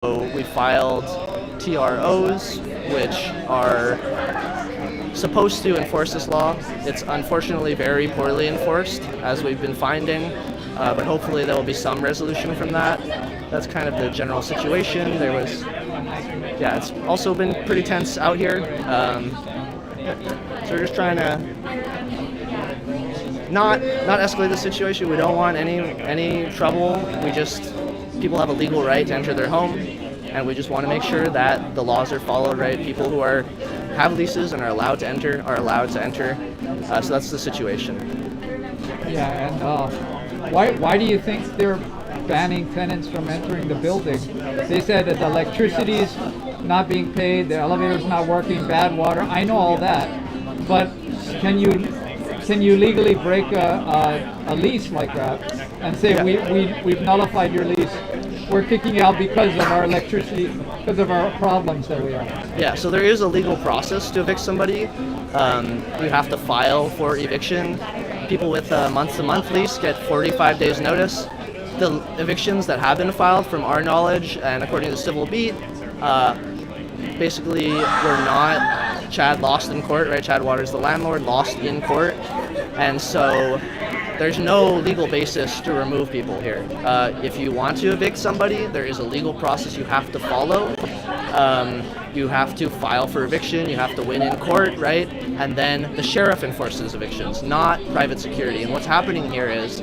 we filed TROs, which are supposed to enforce this law. It's unfortunately very poorly enforced, as we've been finding, but hopefully there will be some resolution from that. That's kind of the general situation. It's also been pretty tense out here. So we're just trying to not escalate the situation. We don't want any trouble. People have a legal right to enter their home, and we just want to make sure that the laws are followed, right? People who have leases and are allowed to enter are allowed to enter. So that's the situation. Yeah, and why do you think they're banning tenants from entering the building? They said that the electricity's not being paid, the elevator's not working, bad water. I know all that, but can you legally break a lease like that and say we've nullified your lease? We're kicking you out because of our electricity, because of our problems that we have. Yeah, so there is a legal process to evict somebody. You have to file for eviction. People with a month-to-month lease get 45 days notice. The evictions that have been filed, from our knowledge and according to the Civil Beat, basically were not. Chad lost in court, right? Chad Waters, the landlord, lost in court, and so there's no legal basis to remove people here. If you want to evict somebody, there is a legal process you have to follow. You have to file for eviction, you have to win in court, right? And then the sheriff enforces evictions, not private security. And what's happening here is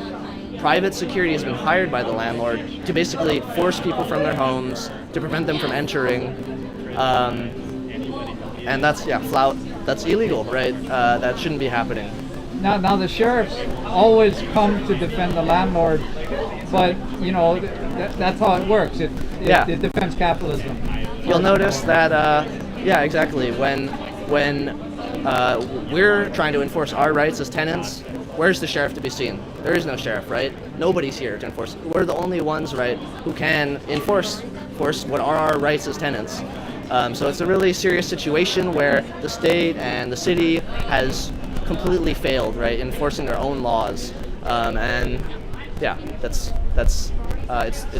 private security has been hired by the landlord to basically force people from their homes, to prevent them from entering. And that's flout. That's illegal, right? That shouldn't be happening. Now the sheriffs always come to defend the landlord, but that's how it works. It defends capitalism. You'll notice that, exactly. When we're trying to enforce our rights as tenants, where's the sheriff to be seen? There is no sheriff, right? Nobody's here to enforce. We're the only ones, right, who can enforce what are our rights as tenants. So it's a really serious situation where the state and the city has completely failed, right, enforcing their own laws, it's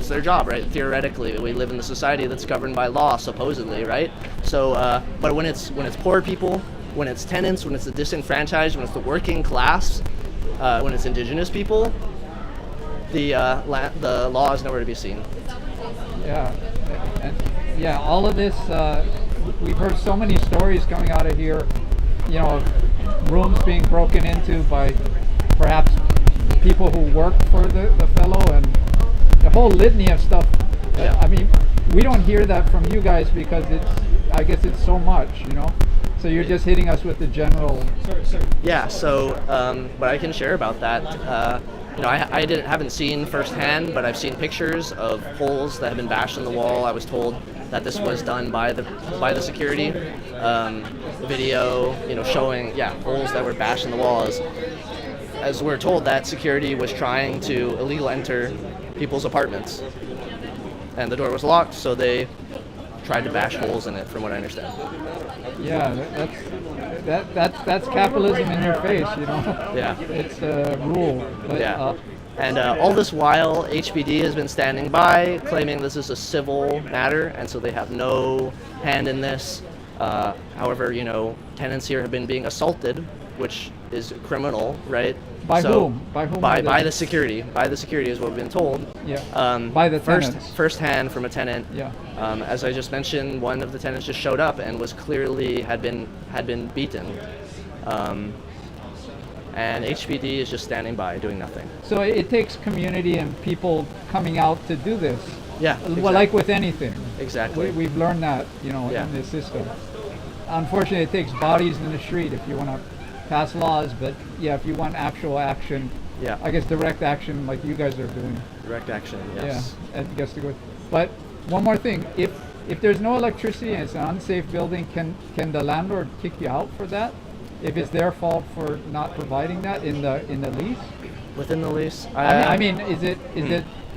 their job, right? Theoretically, we live in a society that's governed by law, supposedly, right? So, but when it's poor people, when it's tenants, when it's the disenfranchised, when it's the working class, when it's indigenous people, the law is nowhere to be seen. Yeah, all of this. We've heard so many stories coming out of here. Of rooms being broken into by perhaps people who work for the fellow, and the whole litany of stuff. I mean, we don't hear that from you guys because I guess it's so much, So you're just hitting us with the general. Yeah. So, what I can share about that. I haven't seen firsthand, but I've seen pictures of holes that have been bashed in the wall. I was told that this was done by the security. Video, showing holes that were bashed in the walls. As we're told, that security was trying to illegal enter people's apartments, and the door was locked, so they tried to bash holes in it, from what I understand. Yeah, that's capitalism in your face, Yeah. It's a rule. But, And all this while, HPD has been standing by, claiming this is a civil matter, and so they have no hand in this. However, tenants here have been being assaulted, which is criminal, right? By whom? By whom? By the security. By the security is what we've been told. Yeah. By the tenants. First hand from a tenant. Yeah. As I just mentioned, one of the tenants just showed up and was clearly had been beaten. And HPD is just standing by, doing nothing. So it takes community and people coming out to do this. Yeah. Exactly. Well, like with anything. Exactly. We've learned that, in this system. Unfortunately, it takes bodies in the street if you want to pass laws, but if you want actual action, I guess direct action like you guys are doing. Direct action, yes. Yeah, I guess to go. But one more thing, if there's no electricity and it's an unsafe building, can the landlord kick you out for that? If it's their fault for not providing that in the lease? Within the lease? I mean, is it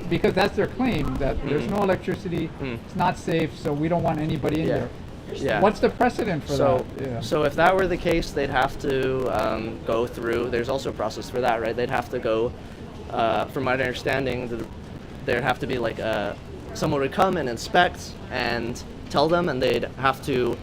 because that's their claim that there's no electricity, it's not safe, so we don't want anybody in there. Yeah. What's the precedent for that? Yeah. So if that were the case, they'd have to go through. There's also a process for that, right? They'd have to go. From my understanding, there'd have to be like a someone would come and inspect and tell them, and they'd have to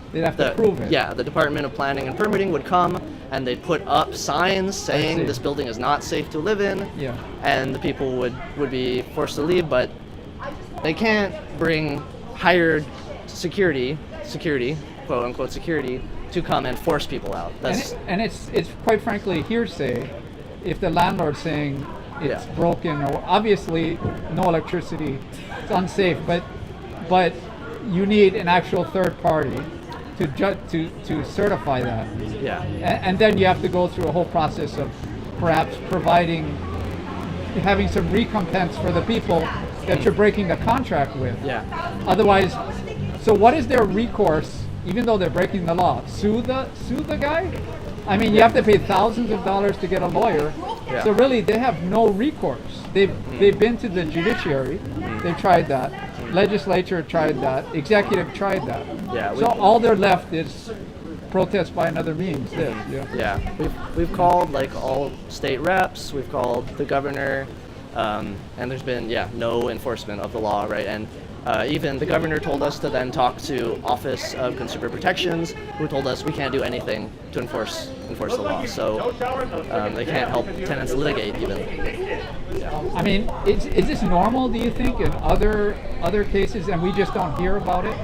prove it. Yeah, the Department of Planning and Permitting would come and they'd put up signs saying this building is not safe to live in. Yeah. And the people would be forced to leave, but they can't bring hired security, quote unquote security, to come and force people out. And it's quite frankly hearsay if the landlord's saying it's broken, or obviously no electricity, it's unsafe, but you need an actual third party to certify that. Yeah. And then you have to go through a whole process of perhaps having some recompense for the people that you're breaking the contract with. Yeah. Otherwise, so what is their recourse, even though they're breaking the law? Sue the guy? I mean, you have to pay thousands of dollars to get a lawyer. Yeah. So really, they have no recourse. They've been to the judiciary. They've tried that. Legislature tried that. Executive tried that. Yeah. So all they're left is protest by another means. Yeah. We've called like all state reps. We've called the governor, and there's been no enforcement of the law, right? And even the governor told us to then talk to Office of Consumer Protections, who told us we can't do anything to enforce the law. So they can't help tenants litigate even. Yeah. I mean, is this normal, do you think, in other cases, and we just don't hear about it?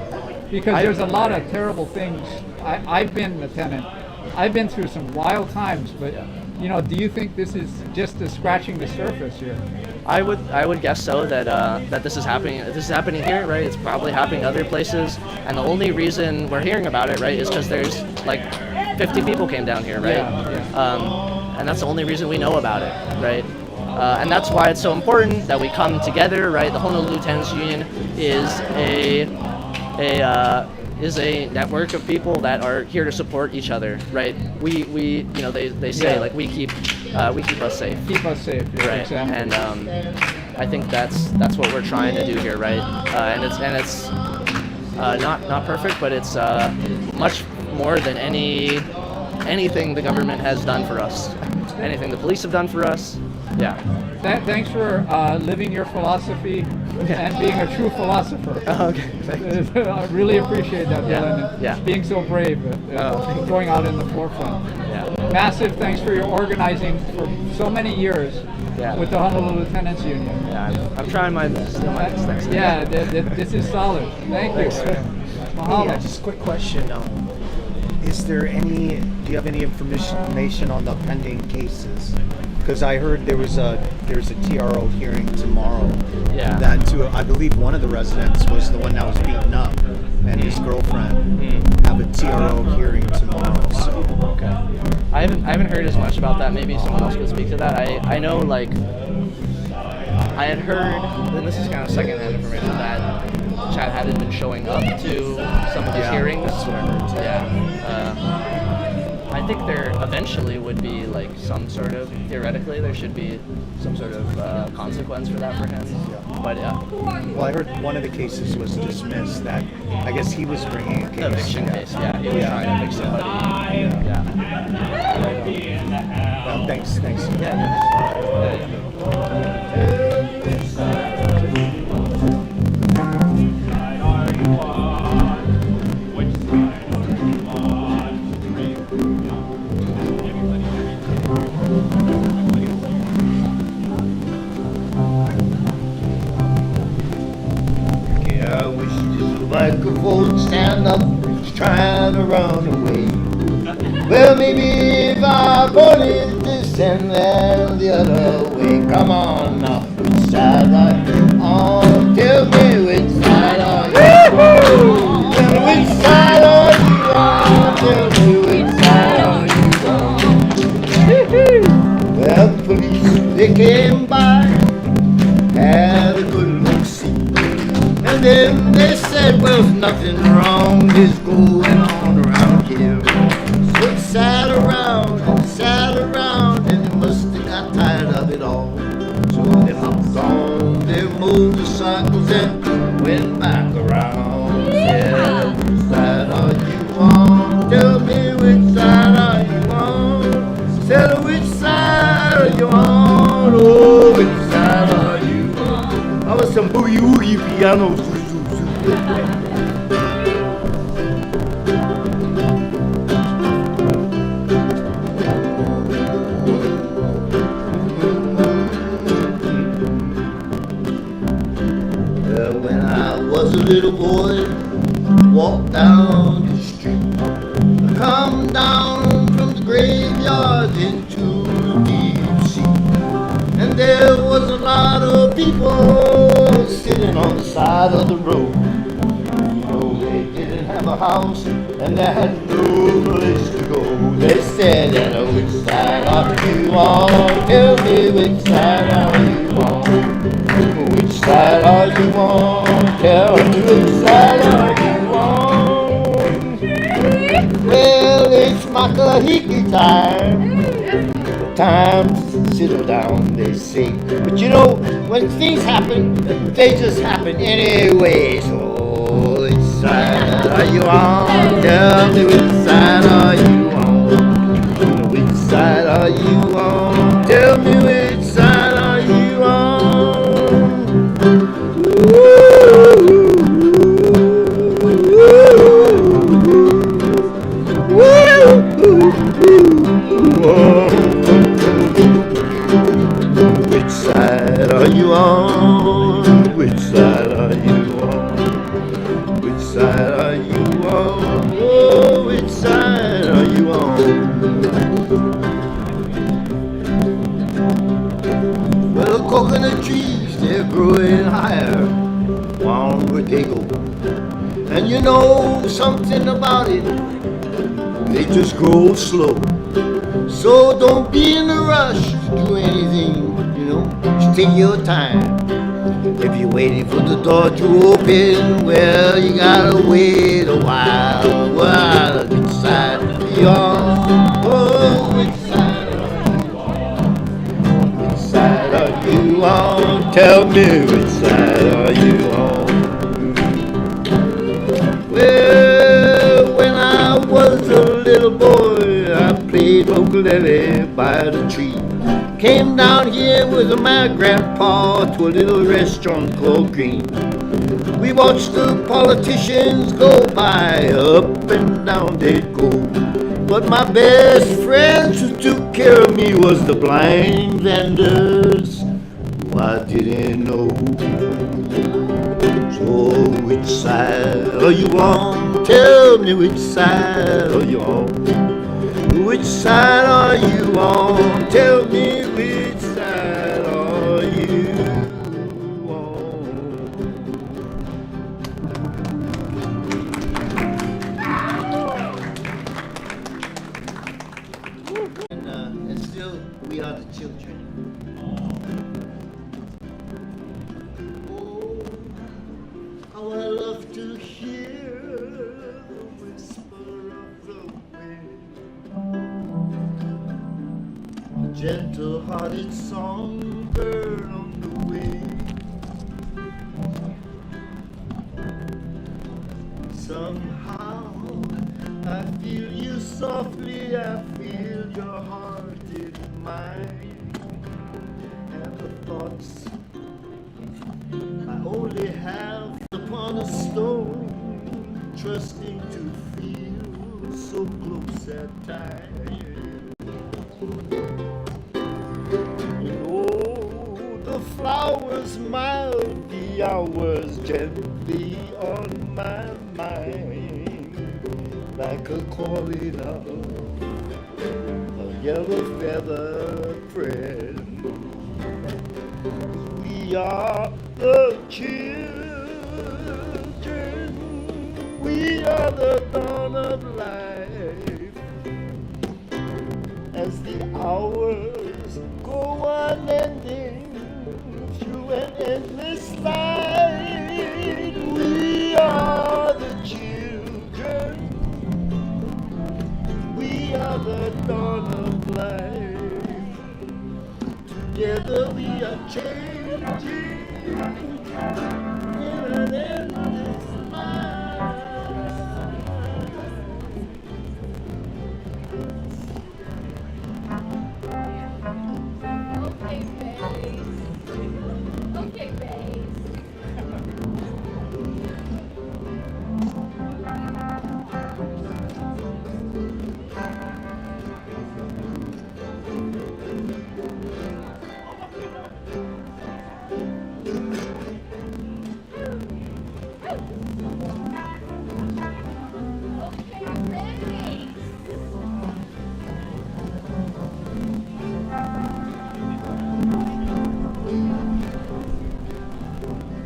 Because there's a lot of terrible things. I've been a tenant. I've been through some wild times, but do you think this is just scratching the surface here? I would guess so, that this is happening. This is happening here, right? It's probably happening other places, and the only reason we're hearing about it, right, is because there's like 50 people came down here, right? Yeah. And that's the only reason we know about it, right? And that's why it's so important that we come together, right? The Honolulu Tenants Union is a network of people that are here to support each other, right? We they say like we keep us safe. Keep us safe, right? Exactly. And I think that's what we're trying to do here, right? And it's not perfect, but it's much more than anything the government has done for us, anything the police have done for us. Yeah. Thanks for living your philosophy and being a true philosopher. Okay. Thanks. I really appreciate that, Dylan. Yeah. Being so brave, going out in the forefront. Yeah. Massive thanks for your organizing for so many years with the Honolulu Tenants Union. Yeah, I'm trying my best. Still my best. Thanks. Yeah, this is solid. Thank you. Mahalo. Yeah, just a quick question. Do you have any information on the pending cases? Because I heard there's a TRO hearing tomorrow. Yeah. That I believe one of the residents was the one that was beaten up, and his girlfriend have a TRO hearing tomorrow. So. Okay. I haven't heard as much about that. Maybe someone else could speak to that. I know like I had heard, and this is kind of secondhand information, that Chad hadn't been showing up to some of these hearings. That's what I heard too. Yeah. I think there eventually would be like some sort of, theoretically, there should be some sort of consequence for that for him. But yeah. Well, I heard one of the cases was dismissed. That I guess he was bringing a case. The eviction case, yeah. He was trying to evict somebody. Yeah. Well, thanks. I wish this microphone stand up, just trying to run away. Well, maybe if I pointed this and then the other way. Come on now, which side are you on? Tell me which side are you on? Tell me which side are you on? Tell me which side are you on? Well, the police, they came by, had a good look see. And then they said, well, there's nothing wrong, just going on around here. So it sat around, and they must have got tired of it all. So they hopped on their motorcycles and went back around. Said, which side are you on? Tell me which side are you on? Said, which side are you on? Oh, which side are you on? I was some boogie woogie piano. When I was a little boy, walked down the street, I come down from the graveyard into the deep sea, and there was a lot of people sitting on the side of the road. You know, they didn't have a house and they had no place to go. They said, which side are you on? Tell me which side are you on? Which side are you on? Tell me which side are you on? Well, it's Makahiki time. Time to settle down, they say. But you know, when things happen, they just happen anyway. So which side are you on? Tell me which side are you on? Which side are you on? Tell me which side are you on? Which side are you on? Which side are you on? Which side are you on? Oh, which side are you on? Well, the coconut trees, they're growing higher. Onward they go. And you know something about it, they just grow slow. So don't be in a rush to do anything, you know, just take your time. If you're waiting for the door to open, well, you gotta wait a while. Well, which side are you on? Oh, which side are you on? Which side are you on? Tell me which side are you on? Well, when I was a little boy, I played ukulele by the tree. Came down here with my grandpa to a little restaurant called Green. We watched the politicians go by, up and down they'd go. But my best friends who took care of me was the blind vendors who I didn't know. So which side are you on? Tell me which side are you on? Which side are you on? Tell me which side are you on? And still, we are the children. Oh, how I love to hear the whisper of the wind, a gentle-hearted songbird on the wing. Somehow I feel you softly, I feel your heart in mine, and the thoughts I only have upon a stone, trusting to feel so close at times. And oh, the flowers smile, the hours gently on my mind, like a calling of a yellow feather friend. We are the children, we are the dawn of life. As the hours go unending through an endless night, we are the children, we are the dawn of life. Together we are changed.